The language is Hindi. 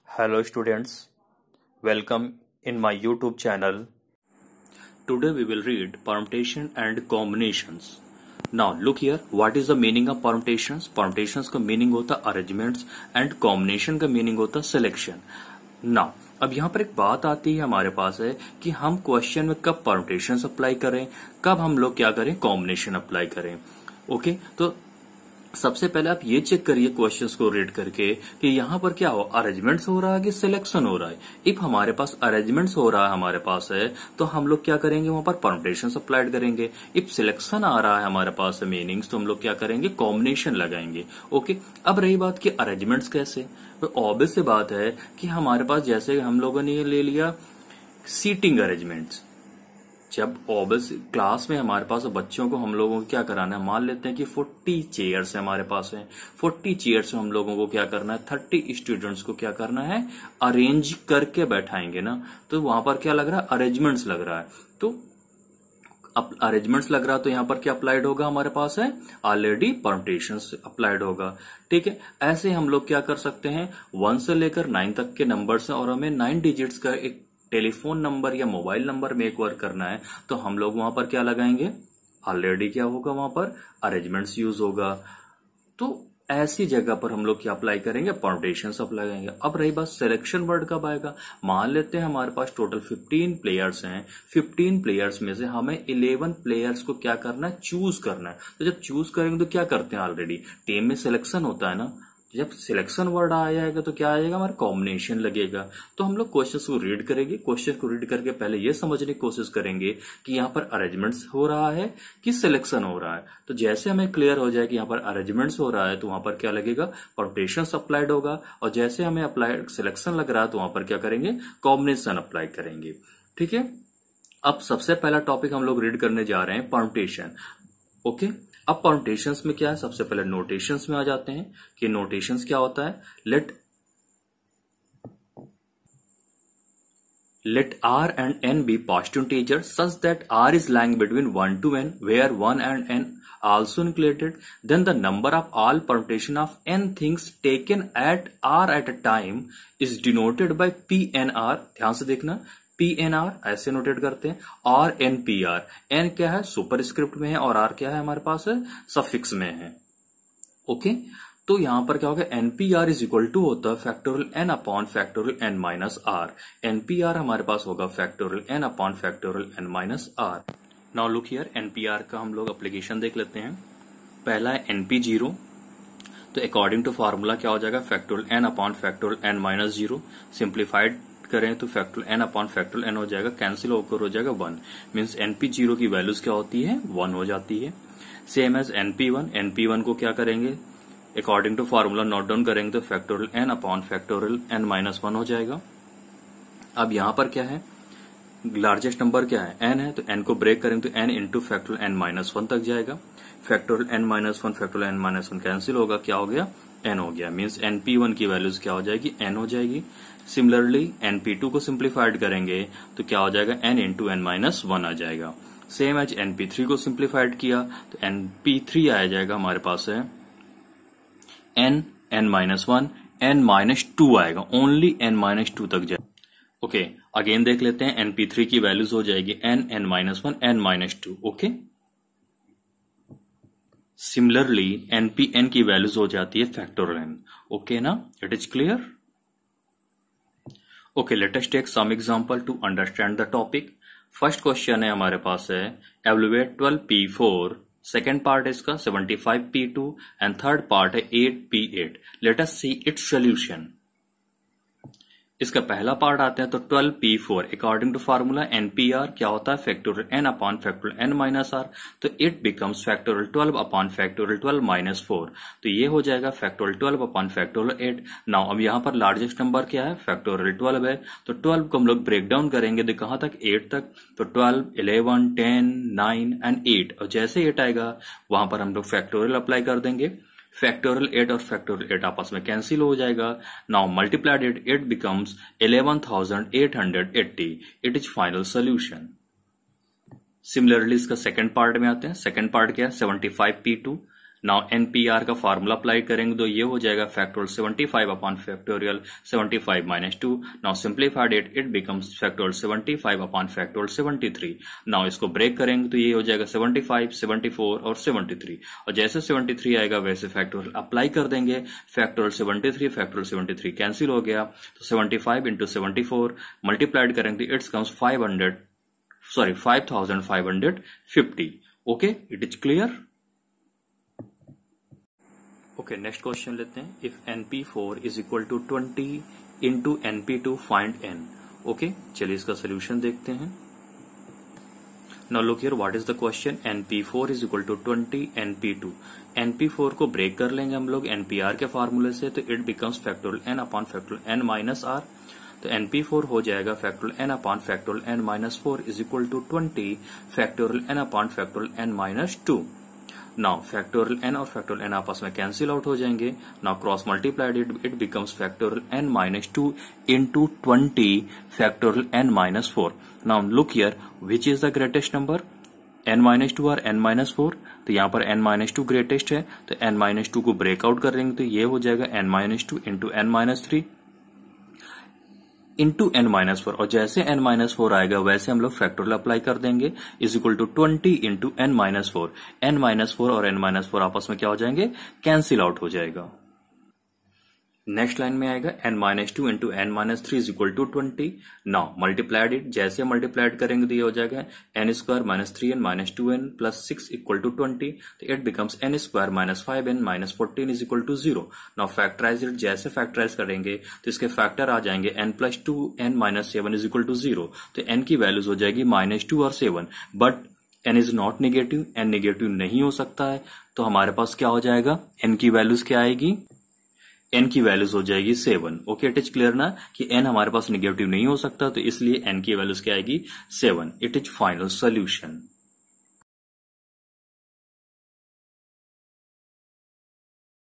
Hello students, welcome in my YouTube channel. Today we will read permutation and combinations. Now look here, what is the meaning of permutations? Permutations का meaning होता arrangements and combination का meaning होता selection. Now अब यहाँ पर एक बात आती है हमारे पास है कि हम क्वेश्चन में कब परम्यूटेशन अप्लाई करें, कब हम लोग क्या करें कॉम्बिनेशन अप्लाई करें. ओके तो सबसे पहले आप ये चेक करिए क्वेश्चंस को रीड करके कि यहाँ पर क्या हो, अरेंजमेंट्स हो रहा है कि सिलेक्शन हो रहा है. इफ हमारे पास अरेंजमेंट्स हो रहा है हमारे पास है तो हम लोग क्या करेंगे, वहां पर परम्यूटेशन अप्लाइड करेंगे. इफ सिलेक्शन आ रहा है हमारे पास मीनिंग्स तो हम लोग क्या करेंगे, कॉम्बिनेशन लगाएंगे. ओके अब रही बात कि अरेंजमेंट्स कैसे, तो ऑब्वियस सी बात है कि हमारे पास जैसे हम लोगों ने ले लिया सीटिंग अरेंजमेंट्स. जब ऑब्वियस क्लास में हमारे पास बच्चों को हम लोगों को क्या कराना है, मान लेते हैं कि 40 चेयर्स है हमारे पास है. 40 चेयर्स में हम लोगों को क्या करना है, 30 स्टूडेंट्स को क्या करना है, अरेंज करके बैठाएंगे ना. तो वहां पर क्या लग रहा है, अरेंजमेंट्स लग रहा है. तो अब अरेंजमेंट्स लग रहा है तो यहां पर क्या अप्लाइड होगा, हमारे पास है ऑलरेडी परम्यूटेशंस अप्लाइड होगा. ठीक है, ऐसे हम लोग क्या कर सकते हैं, 1 से लेकर 9 तक के नंबर्स हैं और हमें 9 डिजिट्स का एक टेलीफोन नंबर या मोबाइल नंबर मेक वर्क करना है तो हम लोग वहां पर क्या लगाएंगे, ऑलरेडी क्या होगा, वहां पर अरेंजमेंट्स यूज होगा. तो ऐसी जगह पर हम लोग क्या अप्लाई करेंगे, परम्यूटेशंस अप्लाई करेंगे. अब रही बात सिलेक्शन वर्ड कब आएगा, मान लेते हैं हमारे पास टोटल 15 प्लेयर्स हैं. 15 प्लेयर्स में से हमें 11 प्लेयर्स को क्या करना है, चूज करना है. तो जब चूज करेंगे तो क्या करते हैं, ऑलरेडी टीम में सिलेक्शन होता है ना. जब सिलेक्शन वर्ड आ जाएगा तो क्या आएगा, हमारा कॉम्बिनेशन लगेगा. तो हम लोग क्वेश्चन को रीड करेंगे, क्वेश्चन को रीड करके पहले ये समझने की कोशिश करेंगे कि यहाँ पर अरेंजमेंट्स हो रहा है कि सिलेक्शन हो रहा है. तो जैसे हमें क्लियर हो जाए कि यहाँ पर अरेंजमेंट्स हो रहा है तो वहां पर क्या लगेगा, परम्यूटेशंस अप्लाइड होगा. और जैसे हमें अप्लाई सिलेक्शन लग रहा है तो वहां पर क्या करेंगे, कॉम्बिनेशन अप्लाई करेंगे. ठीक है, अब सबसे पहला टॉपिक हम लोग रीड करने जा रहे हैं परम्यूटेशन. ओके अब परम्यूटेशंस में क्या है, सबसे पहले नोटेशंस में आ जाते हैं कि नोटेशंस क्या होता है. let r and n be positive integers such that r is lying between 1 to n where 1 and n also included, then the number of all permutation of n things taken at r at a time is denoted by p n r. ध्यान से देखना, पी एन आर ऐसे नोटेट करते हैं, और एन पी आर. एन क्या है, सुपर स्क्रिप्ट में है और आर क्या है, हमारे पास है सफिक्स में है. ओके तो यहां पर क्या होगा, एनपीआर इज इक्वल टू होता है factorial n upon factorial n minus r. NPR हमारे पास होगा factorial n upon factorial n minus r. Now look here, NPR का हम लोग एप्लीकेशन देख लेते हैं. पहला है एनपी जीरो, तो अकॉर्डिंग टू फार्मूला क्या हो जाएगा, factorial n upon factorial n minus zero. Simplified करें तो factorial n upon factorial n हो जाएगा, कैंसिल होकर हो जाएगा 1. मीन्स एनपी जीरो की वैल्यूज क्या होती है, 1 हो जाती है. Same as NP one, NP one को क्या करेंगे, according to formula note down करेंगे तो factorial n upon factorial n minus 1 हो जाएगा. अब यहां पर क्या है, लार्जेस्ट नंबर क्या है, एन है, तो एन को ब्रेक करेंगे तो n into factorial n minus 1 तक जाएगा. Factorial n minus 1 factorial n minus 1 cancel होगा, क्या हो गया, एन हो गया. मीन्स एनपी1 की वैल्यूज क्या हो जाएगी, एन हो जाएगी. सिमिलरली एनपी2 को सिंप्लीफाइड करेंगे तो क्या हो जाएगा, एन इंटू एन माइनस 1 आ जाएगा. सेम एज एनपी3 को सिंप्लीफाइड किया तो एनपी3 आ जाएगा, हमारे पास है n n minus 1 n minus 2 आएगा, ओनली एन माइनस 2 तक जाएगा. ओके अगेन देख लेते हैं, एनपी3 की वैल्यूज हो जाएगी n n minus 1 n minus 2. Okay similarly NPN की वैल्यूज हो जाती है फैक्टोरियल एन. ओके ना, it is clear. Okay let us take some example to understand the topic. First question है हमारे पास है, एवलुएट 12p4. सेकेंड पार्ट है इसका 75p2 एंड थर्ड पार्ट है 8p8. Let us see it's solution. इसका पहला पार्ट आते हैं तो 12p4 according to formula NPR क्या होता है, factorial n upon factorial n minus r. तो it becomes factorial 12 upon factorial 12 minus 4. तो ये हो जाएगा फैक्टोरियल 12 अपॉन फैक्टोरियल 8. नाउ अब यहाँ पर लार्जेस्ट नंबर क्या है, फैक्टोरियल 12 है. तो 12 को हम लोग ब्रेक डाउन करेंगे तो कहां तक, 8 तक. तो 12 11 10 9 एंड 8. और जैसे 8 आएगा वहां पर हम लोग फैक्टोरियल अप्लाई कर देंगे. फैक्टोरियल 8 और फैक्टोरियल 8 आपस में कैंसिल हो जाएगा. Now multiplied it becomes 11,880. It is final solution. Similarly इसका सेकंड पार्ट में आते हैं. सेकंड पार्ट क्या है, 75p2. नाउ NPR का फार्मूला अप्लाई करेंगे तो ये हो जाएगा factorial 75 upon factorial 75 minus 2. Now simplified it becomes factorial 75 upon factorial 73. Now इसको ब्रेक करेंगे तो ये हो जाएगा 75, 74 और 73. और जैसे 73 आएगा वैसे फैक्टोरियल अप्लाई कर देंगे. फैक्टोरियल 73 फैक्टोरियल 73 कैंसिल हो गया, तो 75 इंटू 74 मल्टीप्लाइड करेंगे it's comes 5550. Okay, it is clear. Okay, next question लेते हैं. If NP4 is equal to 20 into NP2 find n. Okay, चलिए इसका सोल्यूशन देखते हैं. Now look here, what is the question. NP4 is equal to 20 NP2. NP4 को ब्रेक कर लेंगे हम लोग NPR के फार्मूले से, तो it becomes factorial n upon factorial n minus r. तो NP4 हो जाएगा factorial n upon factorial n minus 4 is equal to 20 factorial n upon factorial n minus 2. Now factorial n और फैक्टोरियल n आपस में कैंसिल आउट हो जाएंगे. Now cross multiplied it becomes factorial n minus 2 into 20 factorial n minus 4. Now look here, which is the greatest number, n minus 2 और n माइनस 4. तो यहाँ पर n माइनस 2 ग्रेटेस्ट है, तो n माइनस 2 को ब्रेकआउट कर देंगे तो ये हो जाएगा n minus 2 into n minus 3 into n minus 4. और जैसे n माइनस 4 आएगा वैसे हम लोग फैक्टोरियल अप्लाई कर देंगे, is equal to 20 into n minus 4. n minus 4 और n माइनस 4 आपस में क्या हो जाएंगे, कैंसिल आउट हो जाएगा. नेक्स्ट लाइन में आएगा n minus 2 into n minus 3 is equal to 20. Now multiplied it, जैसे मल्टीप्लाइड करेंगे तो ये हो जाएगा n square minus 3n minus 2n plus 6 equal to 20. तो it becomes n square minus 5n minus 14 is equal to 0. Now factorize it, जैसे फैक्टराइज करेंगे तो इसके फैक्टर आ जाएंगे n plus 2n minus 7 is equal to 0. तो n की वैल्यूज हो जाएगी माइनस 2 और 7. But n is not negative, n negative नहीं हो सकता है, तो हमारे पास क्या हो जाएगा, n की वैल्यूज क्या आएगी, n की वैल्यूज हो जाएगी 7. ओके, इट इज क्लियर ना कि n हमारे पास निगेटिव नहीं हो सकता, तो इसलिए n की वैल्यूज क्या आएगी 7. It is final solution.